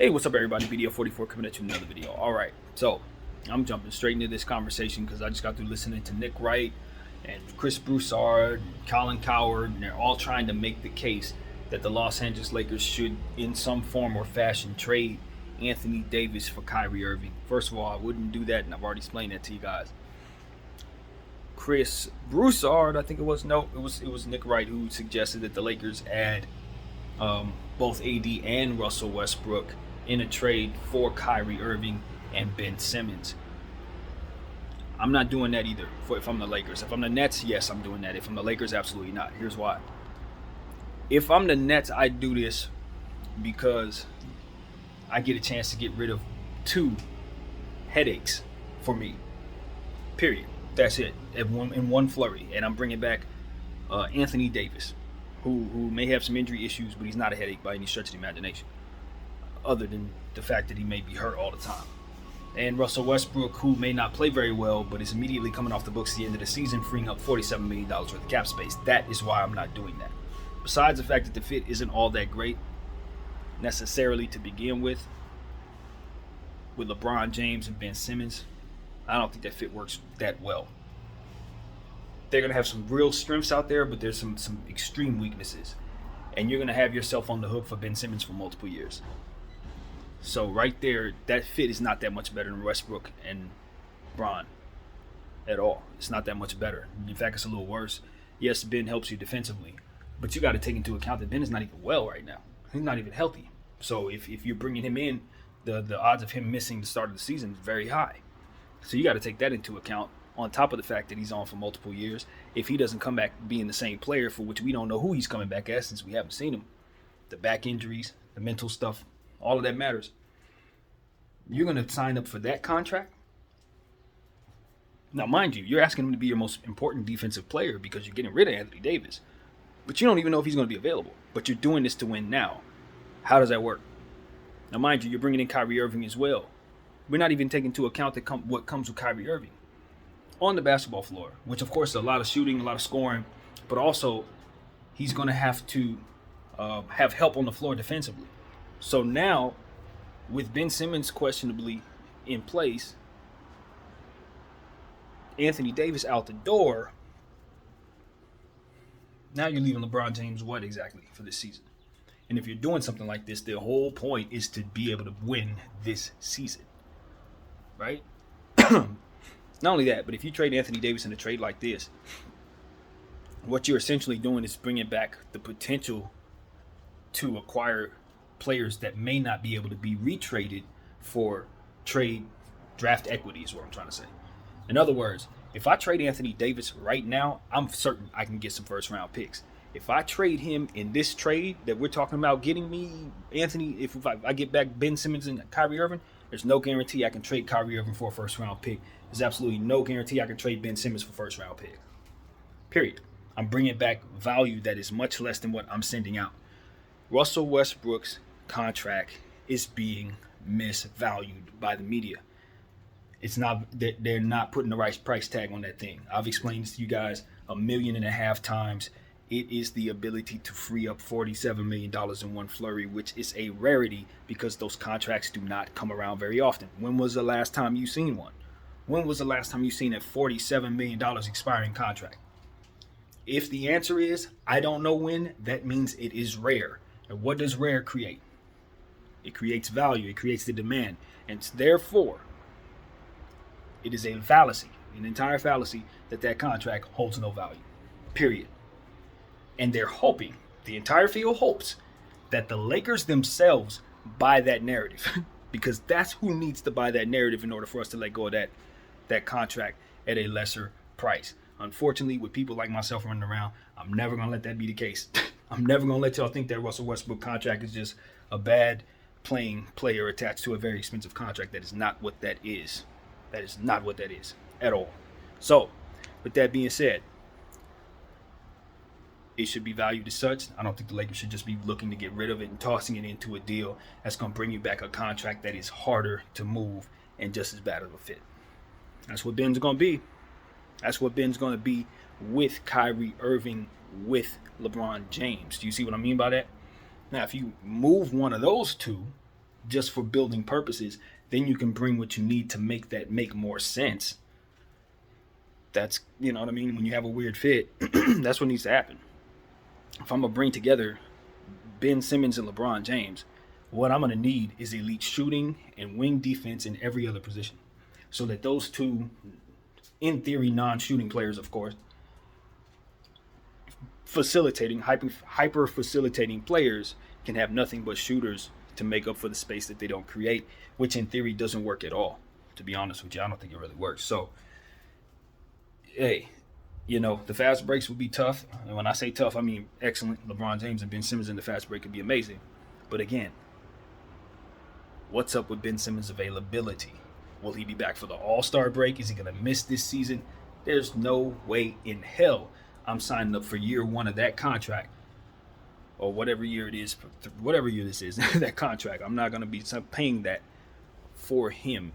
Hey, what's up, everybody? BDO44 coming at you with another video. All right, so I'm jumping straight into this conversation because I just got through listening to Nick Wright and Chris Broussard, Colin Cowherd, and they're all trying to make the case that the Los Angeles Lakers should, in some form or fashion, trade Anthony Davis for Kyrie Irving. First of all, I wouldn't do that, and I've already explained that to you guys. Chris Broussard, I think it was Nick Wright who suggested that the Lakers add both AD and Russell Westbrook in a trade for Kyrie Irving and Ben Simmons. I'm not doing that either if I'm the Lakers. If I'm the Nets, yes, I'm doing that. If I'm the Lakers, absolutely not. Here's why. If I'm the Nets, I do this because I get a chance to get rid of two headaches for me. Period. That's it. In one flurry. And I'm bringing back Anthony Davis, who may have some injury issues, but he's not a headache by any stretch of the imagination, other than the fact that he may be hurt all the time. And Russell Westbrook, who may not play very well, but is immediately coming off the books at the end of the season, freeing up $47 million worth of cap space. That is why I'm not doing that. Besides the fact that the fit isn't all that great necessarily to begin with LeBron James and Ben Simmons, I don't think that fit works that well. They're going to have some real strengths out there, but there's some extreme weaknesses. And you're going to have yourself on the hook for Ben Simmons for multiple years. So right there, that fit is not that much better than Westbrook and Bron at all. It's not that much better. In fact, it's a little worse. Yes, Ben helps you defensively, but you got to take into account that Ben is not even well right now. He's not even healthy. So if you're bringing him in, the odds of him missing the start of the season is very high. So you got to take that into account, on top of the fact that he's on for multiple years. If he doesn't come back being the same player, for which we don't know who he's coming back as since we haven't seen him, the back injuries, the mental stuff, all of that matters. You're going to sign up for that contract? Now, mind you, you're asking him to be your most important defensive player because you're getting rid of Anthony Davis. But you don't even know if he's going to be available. But you're doing this to win now. How does that work? Now, mind you, you're bringing in Kyrie Irving as well. We're not even taking into account what comes with Kyrie Irving on the basketball floor, which, of course, is a lot of shooting, a lot of scoring, but also he's going to have to have help on the floor defensively. So now, with Ben Simmons questionably in place, Anthony Davis out the door, now you're leaving LeBron James what exactly for this season? And if you're doing something like this, the whole point is to be able to win this season, right? Not only that, but if you trade Anthony Davis in a trade like this, what you're essentially doing is bringing back the potential to acquire players that may not be able to be retraded for trade draft equity is what I'm trying to say. In other words, if I trade Anthony Davis right now, I'm certain I can get some first round picks. If I trade him in this trade that we're talking about getting me Anthony, if I get back Ben Simmons and Kyrie Irving, there's no guarantee I can trade Kyrie Irving for a first round pick. There's absolutely no guarantee I can trade Ben Simmons for first round pick. Period. I'm bringing back value that is much less than what I'm sending out. Russell Westbrook's contract is being misvalued by the media. It's not that they're not putting the right price tag on that thing. I've explained this to you guys 1.5 million times. It is the ability to free up $47 million in one flurry, which is a rarity because those contracts do not come around very often. When was the last time you seen one? When was the last time you seen a $47 million expiring contract? If the answer is, I don't know when, that means it is rare. And what does rare create? It creates value. It creates the demand. And therefore, it is a fallacy, an entire fallacy, that contract holds no value. Period. And they're hoping, the entire field hopes, that the Lakers themselves buy that narrative. Because that's who needs to buy that narrative in order for us to let go of that contract at a lesser price. Unfortunately, with people like myself running around, I'm never going to let that be the case. I'm never going to let y'all think that Russell Westbrook contract is just a bad playing player attached to a very expensive contract. That is not what that is. That is not what that is at all. So, with that being said, it should be valued as such. I don't think the Lakers should just be looking to get rid of it and tossing it into a deal that's going to bring you back a contract that is harder to move and just as bad of a fit. That's what Ben's going to be. That's what Ben's going to be with Kyrie Irving, with LeBron James. Do you see what I mean by that? Now, if you move one of those two, just for building purposes, then you can bring what you need to make that make more sense. That's, you know what I mean? When you have a weird fit, that's what needs to happen. If I'm going to bring together Ben Simmons and LeBron James, what I'm going to need is elite shooting and wing defense in every other position. So that those two, in theory, non-shooting players, of course, hyper facilitating players can have nothing but shooters to make up for the space that they don't create, which in theory doesn't work at all. To be honest with you, I don't think it really works. So, hey, the fast breaks would be tough. And when I say tough, I mean excellent. LeBron James and Ben Simmons in the fast break could be amazing. But again, what's up with Ben Simmons' availability? Will he be back for the All-Star break? Is he going to miss this season? There's no way in hell I'm signing up for year one of that contract, or whatever year it is, whatever year this is, that contract. I'm not going to be paying that for him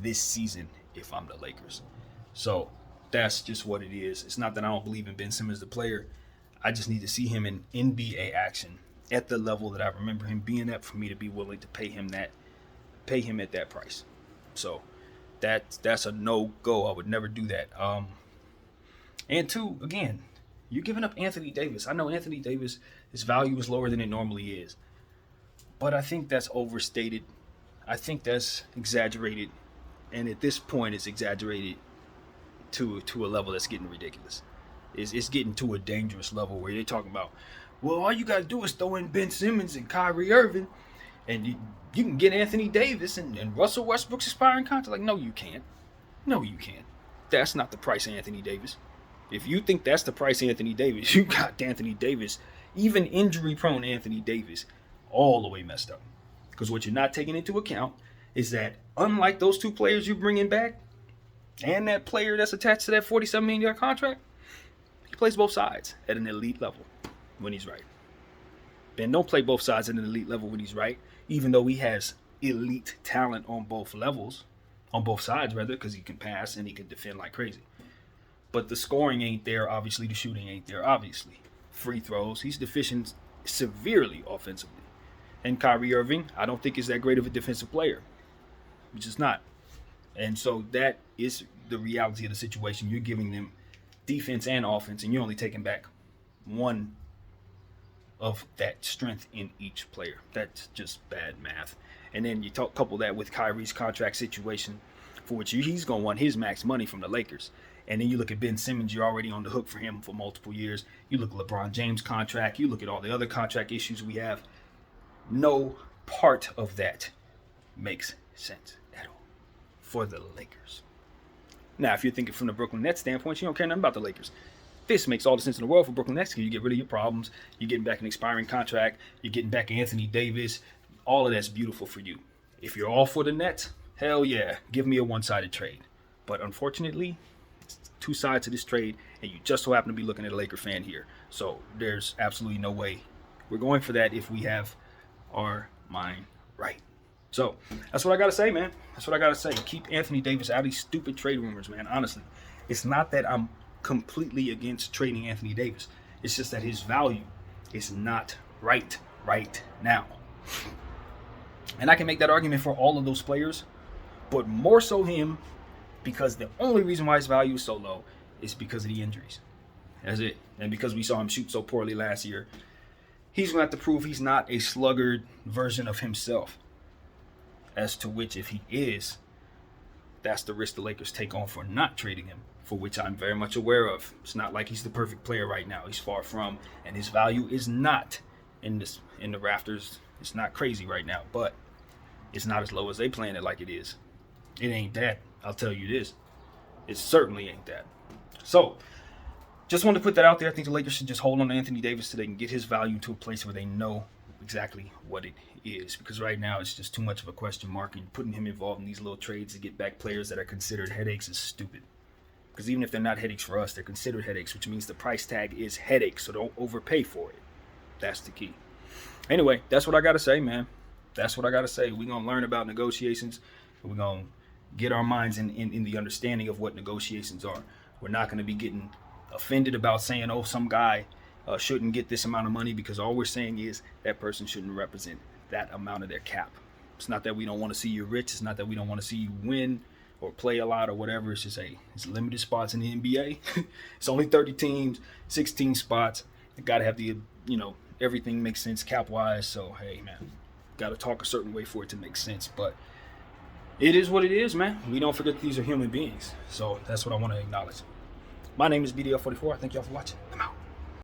this season if I'm the Lakers. So that's just what it is. It's not that I don't believe in Ben Simmons, the player. I just need to see him in NBA action at the level that I remember him being at for me to be willing to pay him at that price. So that's a no-go. I would never do that. And two, again, you're giving up Anthony Davis. I know Anthony Davis, his value is lower than it normally is. But I think that's overstated. I think that's exaggerated. And at this point, it's exaggerated to a level that's getting ridiculous. It's getting to a dangerous level where they're talking about, well, all you got to do is throw in Ben Simmons and Kyrie Irving, and you can get Anthony Davis and Russell Westbrook's expiring contract. Like, no, you can't. No, you can't. That's not the price of Anthony Davis. If you think that's the price of Anthony Davis, you got Anthony Davis, even injury-prone Anthony Davis, all the way messed up. Because what you're not taking into account is that unlike those two players you're bringing back and that player that's attached to that $47 million contract, he plays both sides at an elite level when he's right. Ben don't play both sides at an elite level when he's right, even though he has elite talent on both levels, on both sides rather, because he can pass and he can defend like crazy. But the scoring ain't there, obviously. The shooting ain't there, obviously. Free throws, he's deficient severely offensively. And Kyrie Irving, I don't think is that great of a defensive player. He's just not. And so that is the reality of the situation. You're giving them defense and offense, and you're only taking back one of that strength in each player. That's just bad math. And then you couple that with Kyrie's contract situation, for which he's going to want his max money from the Lakers. And then you look at Ben Simmons, you're already on the hook for him for multiple years. You look at LeBron James' contract. You look at all the other contract issues we have. No part of that makes sense at all for the Lakers. Now, if you're thinking from the Brooklyn Nets standpoint, you don't care nothing about the Lakers. This makes all the sense in the world for Brooklyn Nets because you get rid of your problems. You're getting back an expiring contract. You're getting back Anthony Davis. All of that's beautiful for you. If you're all for the Nets, hell yeah, give me a one-sided trade. But unfortunately, it's two sides to this trade, and you just so happen to be looking at a Laker fan here. So there's absolutely no way we're going for that if we have our mind right. So that's what I got to say, man. That's what I got to say. Keep Anthony Davis out of these stupid trade rumors, man. Honestly, it's not that I'm completely against trading Anthony Davis. It's just that his value is not right now. And I can make that argument for all of those players, but more so him, because the only reason why his value is so low is because of the injuries. That's it. And because we saw him shoot so poorly last year, he's going to have to prove he's not a sluggard version of himself. As to which, if he is, that's the risk the Lakers take on for not trading him, for which I'm very much aware of. It's not like he's the perfect player right now. He's far from, and his value is not in the rafters. It's not crazy right now, but it's not as low as they playing it like it is. It ain't that. I'll tell you this. It certainly ain't that. So, just wanted to put that out there. I think the Lakers should just hold on to Anthony Davis so they can get his value to a place where they know exactly what it is. Because right now it's just too much of a question mark, and putting him involved in these little trades to get back players that are considered headaches is stupid. Because even if they're not headaches for us, they're considered headaches, which means the price tag is headache, so don't overpay for it. That's the key. Anyway, that's what I got to say, man. That's what I got to say. We're going to learn about negotiations. We're going to get our minds in the understanding of what negotiations are. We're not going to be getting offended about saying, oh, some guy shouldn't get this amount of money, because all we're saying is that person shouldn't represent that amount of their cap. It's not that we don't want to see you rich. It's not that we don't want to see you win or play a lot or whatever. It's just, hey, it's limited spots in the NBA. It's only 30 teams, 16 spots. You got to have the, everything makes sense cap-wise. So, hey, man, got to talk a certain way for it to make sense. But it is what it is, man. We don't forget these are human beings. So that's what I want to acknowledge. My name is BDL44. Thank y'all for watching. I'm out.